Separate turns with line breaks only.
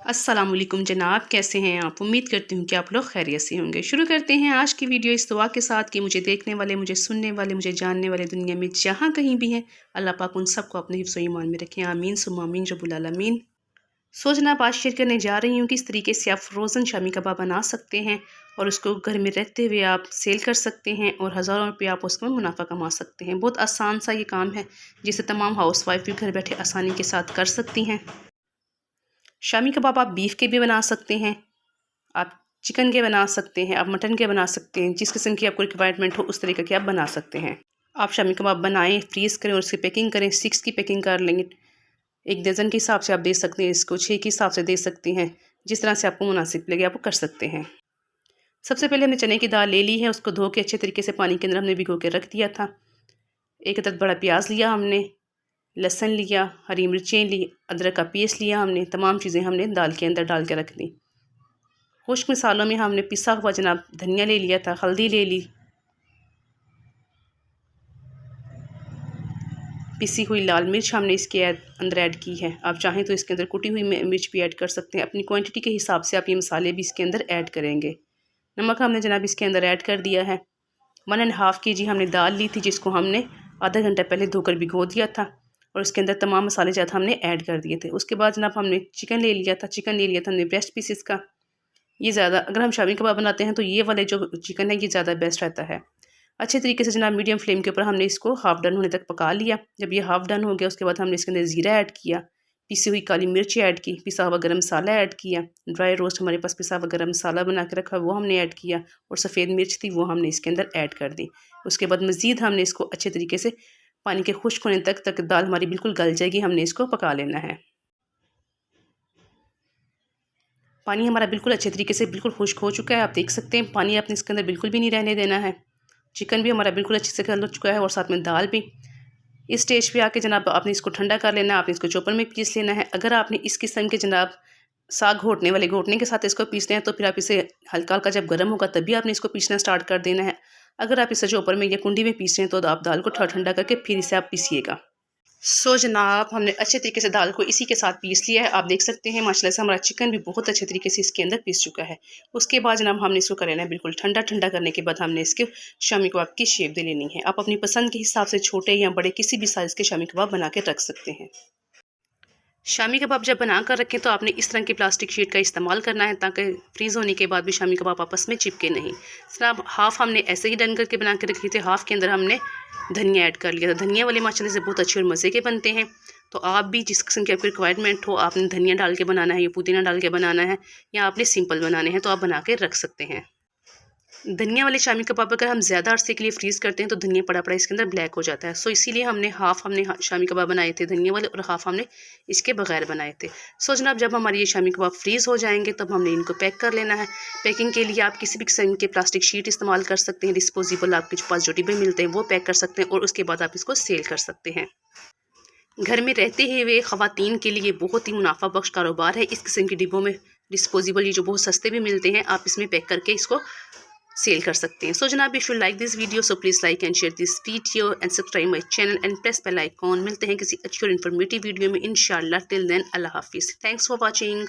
अस्सलाम वालेकुम जनाब, कैसे हैं आप। उम्मीद करती हूँ कि आप लोग खैरियत से होंगे। शुरू करते हैं आज की वीडियो इस दुआ के साथ कि मुझे देखने वाले, मुझे सुनने वाले, मुझे जानने वाले दुनिया में जहाँ कहीं भी हैं, अल्लाह पाक उन सबको अपने हिफ्ज़ व ईमान में रखें। आमीन सुम्मा आमीन रब्बुल आलमीन। सो जनाब, आज शेयर करने जा रही हूँ कि इस तरीके से आप फ्रोज़न शामी कबाब बना सकते हैं और उसको घर में रहते हुए आप सेल कर सकते हैं और हज़ारों रुपये आप उसमें मुनाफा कमा सकते हैं। बहुत आसान सा ये काम है जिसे तमाम हाउस वाइफ भी घर बैठे आसानी के साथ कर सकती हैं। शामी कबाब आप बीफ के भी बना सकते हैं, आप चिकन के बना सकते हैं, आप मटन के बना सकते हैं। जिस किस्म की आपको रिक्वायरमेंट हो उस तरीके के आप बना सकते हैं। आप शामी कबाब बनाएं, फ्रीज़ करें और उसकी पैकिंग करें। 6 की पैकिंग कर लेंगे। 1 दर्जन के हिसाब से आप दे सकते हैं, इसको 6 के हिसाब से दे सकती हैं। जिस तरह से आपको मुनासिब लगे आप कर सकते हैं। सबसे पहले हमने चने की दाल ले ली है, उसको धो के अच्छे तरीके से पानी के अंदर हमने भिगो के रख दिया था। 1 अदद बड़ा प्याज लिया हमने, लहसुन लिया, हरी मिर्चें ली, अदरक का पेस्ट लिया हमने। तमाम चीज़ें हमने दाल के अंदर डाल के रख दी। खुश्क मसालों में हमने पिसा हुआ जनाब धनिया ले लिया था, हल्दी ले ली, पिसी हुई लाल मिर्च हमने इसके अंदर ऐड की है। आप चाहें तो इसके अंदर कुटी हुई मिर्च भी ऐड कर सकते हैं। अपनी क्वांटिटी के हिसाब से आप ये मसाले भी इसके अंदर ऐड करेंगे। नमक हमने जनाब इसके अंदर ऐड कर दिया है। 1.5 kg हमने दाल ली थी, जिसको हमने आधा घंटा पहले धोकर भिगो दिया था और उसके अंदर तमाम मसाले जात हमने ऐड कर दिए थे। उसके बाद जनाब हमने चिकन ले लिया था हमने ब्रेस्ट पीसेस का। ये ज़्यादा अगर हम शामी कबाब बनाते हैं तो ये वाले जो चिकन है ये ज़्यादा बेस्ट रहता है। अच्छे तरीके से जनाब मीडियम फ्लेम के ऊपर हमने इसको हाफ़ डन होने तक पका लिया। जब ये हाफ़ डन हो गया उसके बाद हमने इसके अंदर ज़ीरा ऐड किया, पिसी हुई काली मिर्च ऐड की, पिसा हुआ गरम मसाला ऐड किया, ड्राई रोस्ट हमारे पास पिसा हुआ गरम मसाला बना के रखा वो हमने ऐड किया और सफ़ेद मिर्च थी वो हमने इसके अंदर ऐड कर दी। उसके बाद मज़ीद हमने इसको अच्छे तरीके से पानी के खुश्क होने तक दाल हमारी बिल्कुल गल जाएगी, हमने इसको पका लेना है। पानी हमारा बिल्कुल अच्छे तरीके से बिल्कुल खुश्क हो चुका है, आप देख सकते हैं। पानी आपने इसके अंदर बिल्कुल भी नहीं रहने देना है। चिकन भी हमारा बिल्कुल अच्छे से गल चुका है और साथ में दाल भी। इस स्टेज पे आके जनाब आपने इसको ठंडा कर लेना है, आपने इसको चॉपर में पीस लेना है। अगर आपने इस किस्म के जनाब साग घोटने वाले घोटने के साथ इसको पीसते हैं तो फिर आप इसे हल्का हल्का जब गर्म होगा तभी आपने इसको पीसना स्टार्ट कर देना है। अगर आप इसे चॉपर में या कुंडी में पीस रहे हैं तो आप दाल को ठंडा करके फिर इसे आप पीसिएगा। सो जनाब, हमने अच्छे तरीके से दाल को इसी के साथ पीस लिया है। आप देख सकते हैं माशाल्लाह से हमारा चिकन भी बहुत अच्छे तरीके से इसके अंदर पीस चुका है। उसके बाद जनाब हमने इसको कर लेना है बिल्कुल ठंडा। ठंडा करने के बाद हमने इसके शामी कबाब की शेप दे लेनी है। आप अपनी पसंद के हिसाब से छोटे या बड़े किसी भी साइज़ के शामी कबाब बना के रख सकते हैं। शामी कबाब जब बना कर रखें तो आपने इस तरह की प्लास्टिक शीट का इस्तेमाल करना है ताकि फ्रीज़ होने के बाद भी शामी कबाब आपस में चिपके नहीं। जनाब हाफ़ हमने ऐसे ही डन करके बना के रखी थी, हाफ़ के अंदर हमने धनिया ऐड कर लिया था। धनिया वाले माशाल्लाह से बहुत अच्छे और मज़े के बनते हैं। तो आप भी जिस किस्म की आपकी रिक्वायरमेंट हो, आपने धनिया डाल के बनाना है या पुदीना डाल के बनाना है या आपने सिंपल बनाने हैं तो आप बना के रख सकते हैं। धनिया वाले शामी कबाब अगर हम ज़्यादा अरसे के लिए फ्रीज़ करते हैं तो धनिया पड़ा पड़ा इसके अंदर ब्लैक हो जाता है। सो इसीलिए हमने शामी कबाब बनाए थे धनिया वाले और हाफ़ हमने इसके बगैर बनाए थे। सो जनाब, जब हमारे ये शामी कबाब फ्रीज़ हो जाएंगे तब हमने इनको पैक कर लेना है। पैकिंग के लिए आप किसी भी किस्म के प्लास्टिक शीट इस्तेमाल कर सकते हैं, डिस्पोजेबल आपके पास जो डिब्बे मिलते हैं वो पैक कर सकते हैं और उसके बाद आप इसको सेल कर सकते हैं। घर में रहते हुए ख़वातीन के लिए बहुत ही मुनाफा बख्श कारोबार है। इस किस्म के डिब्बों में डिस्पोजेबल ये जो बहुत सस्ते भी मिलते हैं, आप इसमें पैक करके इसको सेल कर सकते हैं। सो जनाब, if you like this video so please like and share this video and subscribe my channel and press bell icon. मिलते हैं किसी अच्छी और इन्फॉर्मेटिव वीडियो में इंशाल्लाह। टिल देन अल्लाह हाफिज़। Thanks for watching.